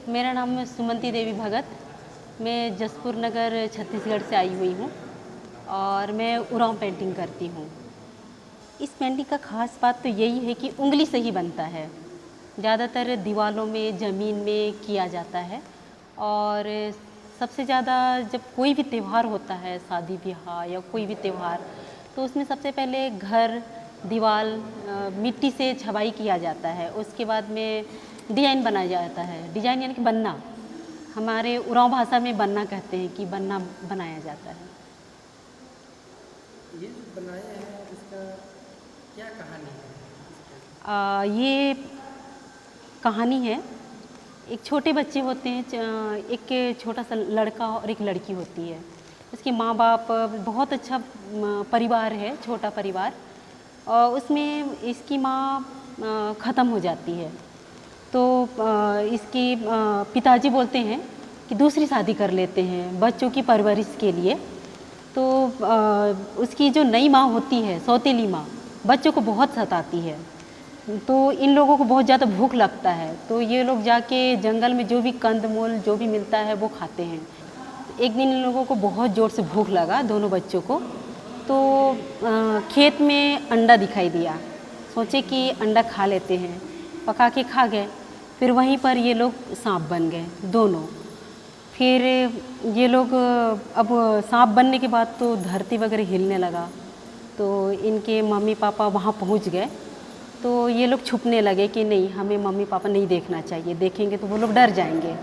मेरा नाम है सुमंती देवी भगत। मैं जसपुर नगर छत्तीसगढ़ से आई हुई हूँ और मैं उरांव पेंटिंग करती हूँ। इस पेंटिंग का ख़ास बात तो यही है कि उंगली से ही बनता है। ज़्यादातर दीवारों में, ज़मीन में किया जाता है और सबसे ज़्यादा जब कोई भी त्यौहार होता है, शादी ब्याह या कोई भी त्यौहार, तो उसमें सबसे पहले घर, दीवार मिट्टी से छबाई किया जाता है। उसके बाद में डिजाइन बनाया जाता है। डिजाइन यानी कि बनना, हमारे उरांव भाषा में बनना कहते हैं कि बनना बनाया जाता है। ये जो बनाया है इसका क्या कहानी है? ये कहानी है, एक छोटे बच्चे होते हैं, एक छोटा सा लड़का और एक लड़की होती है। उसके माँ बाप, बहुत अच्छा परिवार है, छोटा परिवार, और उसमें इसकी माँ ख़त्म हो जाती है। तो इसके पिताजी बोलते हैं कि दूसरी शादी कर लेते हैं बच्चों की परवरिश के लिए। तो उसकी जो नई माँ होती है, सौतेली माँ, बच्चों को बहुत सताती है। तो इन लोगों को बहुत ज़्यादा भूख लगता है, तो ये लोग जाके जंगल में जो भी कंदमूल जो भी मिलता है वो खाते हैं। एक दिन इन लोगों को बहुत ज़ोर से भूख लगा, दोनों बच्चों को। तो खेत में अंडा दिखाई दिया, सोचे कि अंडा खा लेते हैं, पका के खा गए। फिर वहीं पर ये लोग सांप बन गए दोनों। फिर ये लोग अब सांप बनने के बाद तो धरती वगैरह हिलने लगा, तो इनके मम्मी पापा वहाँ पहुँच गए। तो ये लोग छुपने लगे कि नहीं, हमें मम्मी पापा नहीं देखना चाहिए, देखेंगे तो वो लोग डर जाएंगे।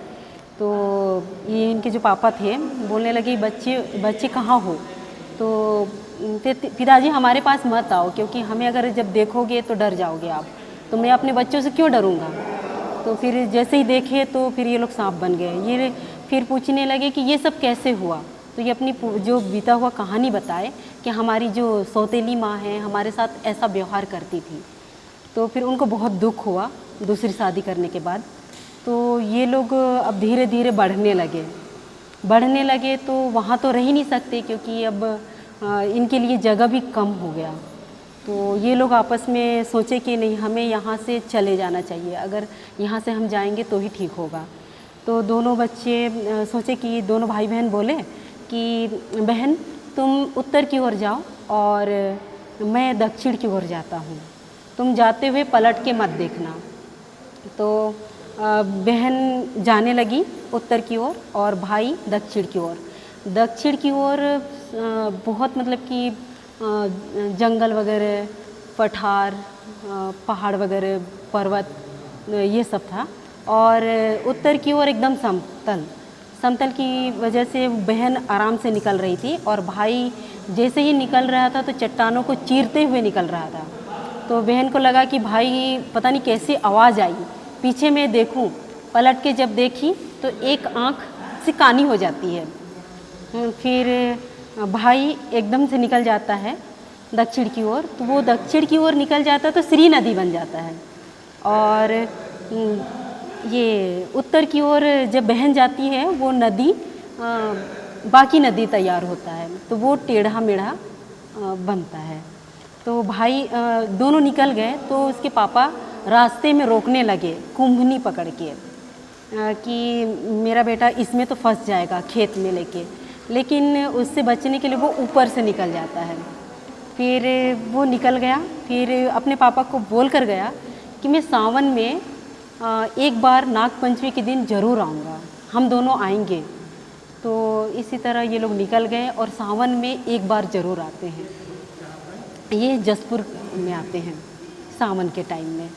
तो ये इनके जो पापा थे बोलने लगे, बच्चे बच्चे कहाँ हो? तो पिताजी हमारे पास मत आओ, क्योंकि हमें अगर जब देखोगे तो डर जाओगे आप, तो मैं अपने बच्चों से क्यों डरूँगा। तो फिर जैसे ही देखे तो फिर ये लोग सांप बन गए। ये फिर पूछने लगे कि ये सब कैसे हुआ। तो ये अपनी जो बीता हुआ कहानी बताए कि हमारी जो सौतेली माँ है हमारे साथ ऐसा व्यवहार करती थी। तो फिर उनको बहुत दुख हुआ दूसरी शादी करने के बाद। तो ये लोग अब धीरे धीरे बढ़ने लगे तो वहाँ तो रह ही नहीं सकते, क्योंकि अब इनके लिए जगह भी कम हो गया। तो ये लोग आपस में सोचे कि नहीं, हमें यहाँ से चले जाना चाहिए, अगर यहाँ से हम जाएंगे तो ही ठीक होगा। तो दोनों बच्चे सोचे कि दोनों भाई बहन बोले कि बहन तुम उत्तर की ओर जाओ और मैं दक्षिण की ओर जाता हूँ, तुम जाते हुए पलट के मत देखना। तो बहन जाने लगी उत्तर की ओर और भाई दक्षिण की ओर। दक्षिण की ओर बहुत मतलब कि जंगल वगैरह, पठार, पहाड़ वगैरह, पर्वत, ये सब था। और उत्तर की ओर एकदम समतल की वजह से बहन आराम से निकल रही थी और भाई जैसे ही निकल रहा था तो चट्टानों को चीरते हुए निकल रहा था। तो बहन को लगा कि भाई पता नहीं कैसी आवाज़ आई, पीछे मैं देखूं। पलट के जब देखी तो एक आँख से कानी हो जाती है। फिर भाई एकदम से निकल जाता है दक्षिण की ओर। तो वो दक्षिण की ओर निकल जाता तो श्री नदी बन जाता है। और ये उत्तर की ओर जब बहन जाती है वो नदी बाकी नदी तैयार होता है, तो वो टेढ़ा मेढ़ा बनता है। तो भाई दोनों निकल गए तो उसके पापा रास्ते में रोकने लगे कुंभनी पकड़ के कि मेरा बेटा इसमें तो फंस जाएगा खेत में लेके, लेकिन उससे बचने के लिए वो ऊपर से निकल जाता है। फिर वो निकल गया, फिर अपने पापा को बोल कर गया कि मैं सावन में एक बार नाग पंचमी के दिन ज़रूर आऊँगा, हम दोनों आएंगे। तो इसी तरह ये लोग निकल गए और सावन में एक बार ज़रूर आते हैं। ये जसपुर में आते हैं सावन के टाइम में।